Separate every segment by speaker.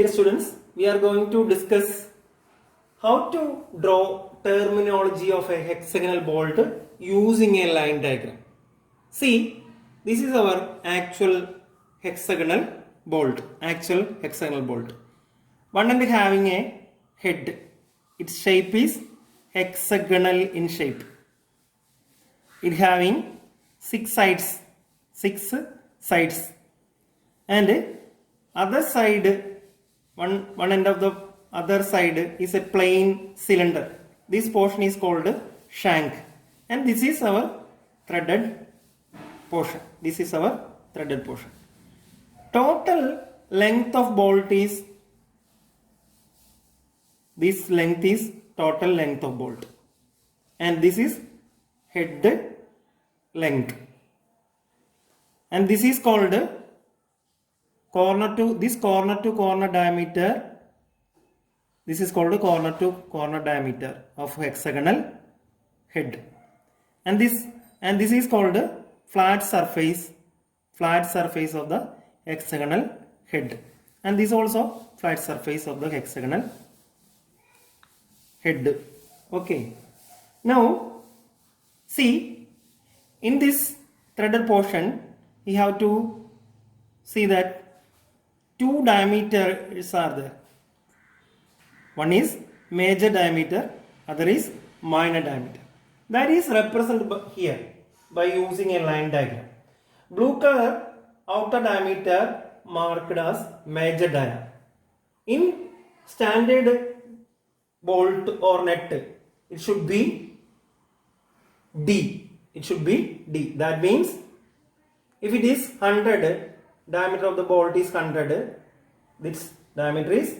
Speaker 1: Dear students, we are going to discuss how to draw terminology of a hexagonal bolt using a line diagram. See, this is our actual hexagonal bolt. One end having a head. Its shape is hexagonal in shape. It having six sides, and other side, one end of the other side is a plain cylinder. This portion is called shank, and this is our threaded portion. Total length of bolt is, this length is total length of bolt, and this is head length, and this is called corner to corner diameter. This is called corner to corner diameter of hexagonal head, and this is called flat surface of the hexagonal head, and this also flat surface of the hexagonal head. Okay, now see, in this threaded portion we have to see that two diameters are there. One is major diameter, other is minor diameter. That is represented here by using a line diagram. Blue color outer diameter marked as major dia. In standard bolt or nut, it should be D. That means if it is 100, diameter of the bolt is 100, this diameter is,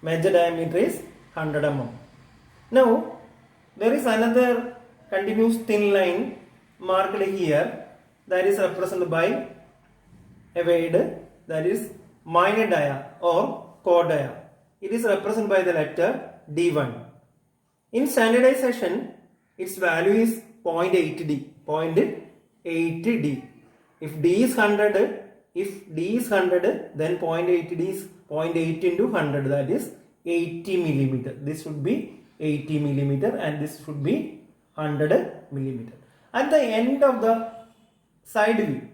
Speaker 1: major diameter is 100 mm. Now there is another continuous thin line marked here, that is represented by a word, that is minor dia or core dia. It is represented by the letter D1. In standardization, its value is 0.8D. If D is 100, then 0.8D is 0.8 into 100, that is 80 millimeter. This should be 80 millimeter, and this should be 100 millimeter. At the end of the side view,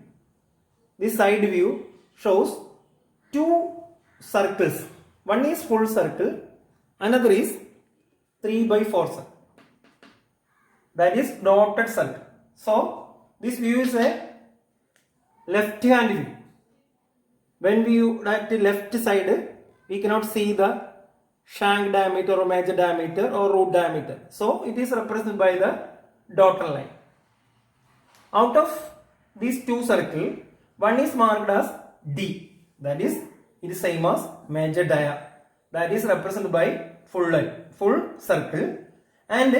Speaker 1: this side view shows two circles. One is full circle, another is 3/4 circle, that is dotted circle. So this view is a left hand view. When we view at the left side, we cannot see the shank diameter or major diameter or root diameter. So it is represented by the dotted line. Out of these two circles, one is marked as D. That is, it is same as major dia. That is represented by full circle, and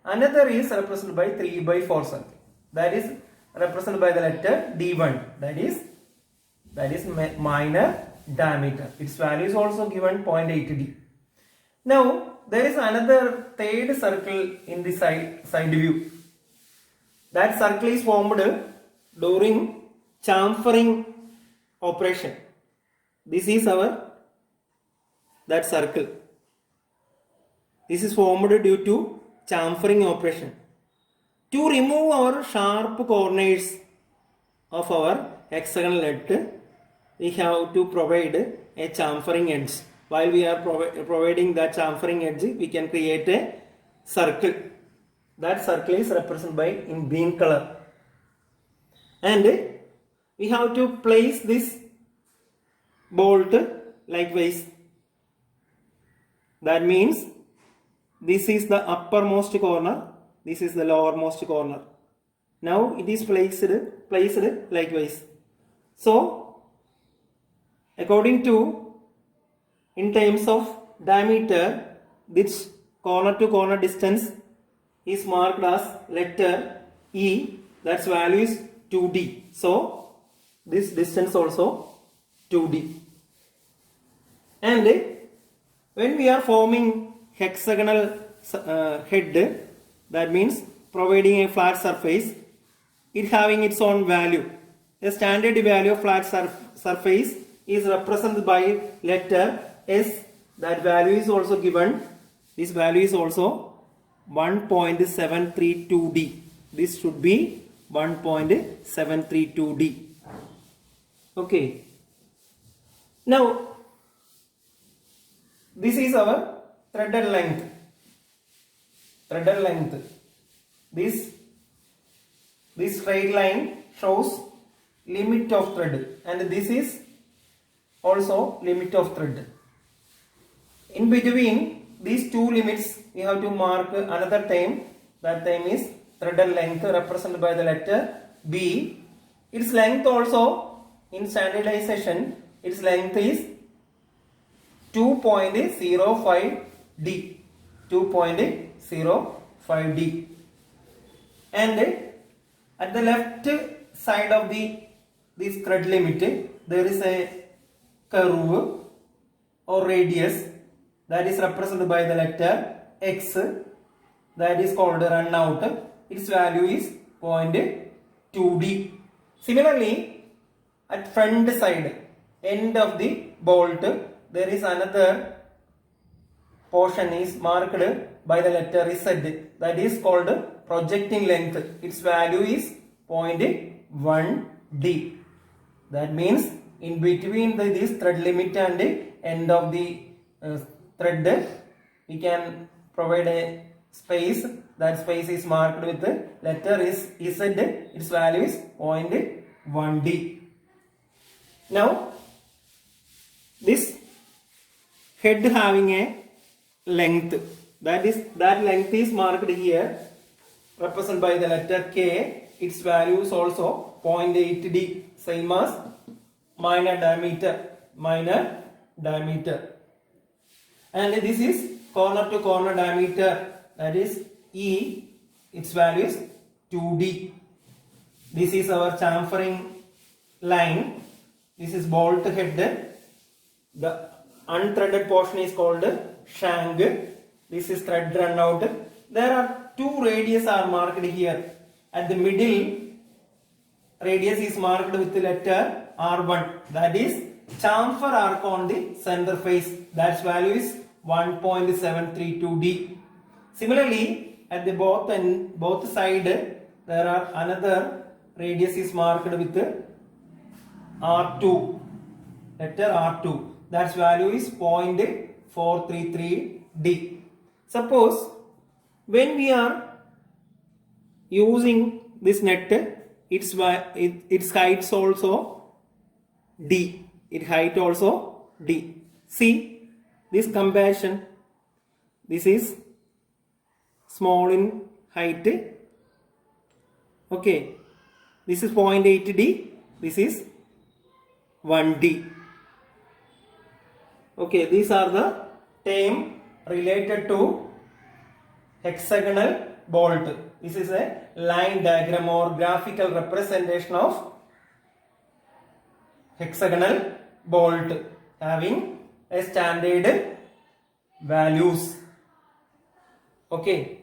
Speaker 1: another is represented by 3/4 circle. That is represented by the letter D1. That is minor diameter. Its value is also given 0.8D. Now there is another third circle in the side view. That circle is formed during chamfering operation. This is that circle. This is formed due to chamfering operation. To remove our sharp corners of our hexagonal nut, we have to provide a chamfering edge. While we are providing that chamfering edge, we can create a circle. That circle is represented by in green color, and we have to place this bolt likewise. That means this is the uppermost corner, this is the lowermost corner. Now it is placed likewise. So according to, in terms of diameter, this corner to corner distance is marked as letter E. That's value is 2D. So this distance also 2D. And when we are forming hexagonal head, that means providing a flat surface, it having its own value. The standard value of flat surface is represented by letter S. That value is also given. This value is also 1.732D. This should be 1.732D. Okay. Now, this is our threaded length. Threaded length. This straight line shows limit of thread, and this is also limit of thread. In between these two limits, we have to mark another term. That term is threaded length, represented by the letter B. Its length also, in standardization, its length is 2.05D. 2.05D. And at the left side of this thread limit, there is a curve or radius that is represented by the letter X, that is called run out. Its value is 0.2D. Similarly, at front side, end of the bolt, there is another portion is marked by the letter Z, that is called projecting length. Its value is 0.1D. That means in between this thread limit and end of the thread, we can provide a space. That space is marked with the letter Z. Its value is 0.1D. Now, this head having a length, that length is marked here, represented by the letter K. Its value is also 0.8D, same as minor diameter. And this is corner to corner diameter, that is E. Its value is 2D. This is our chamfering line. This is bolt head. The unthreaded portion is called shank. This is thread run out. There are two radius are marked here. At the middle, radius is marked with the letter R1. That is chamfer arc on the center face. That value is 1.732D. Similarly, at the both side, there are another radius is marked with R2. Letter R2. That value is 0.433D. Suppose when we are using this net, its height also D. Its height also D. See this comparison. This is small in height. Okay. This is 0.8D. This is 1D. Okay. These are the terms related to hexagonal bolt. This is a line diagram or graphical representation of hexagonal bolt having a standard values. Okay.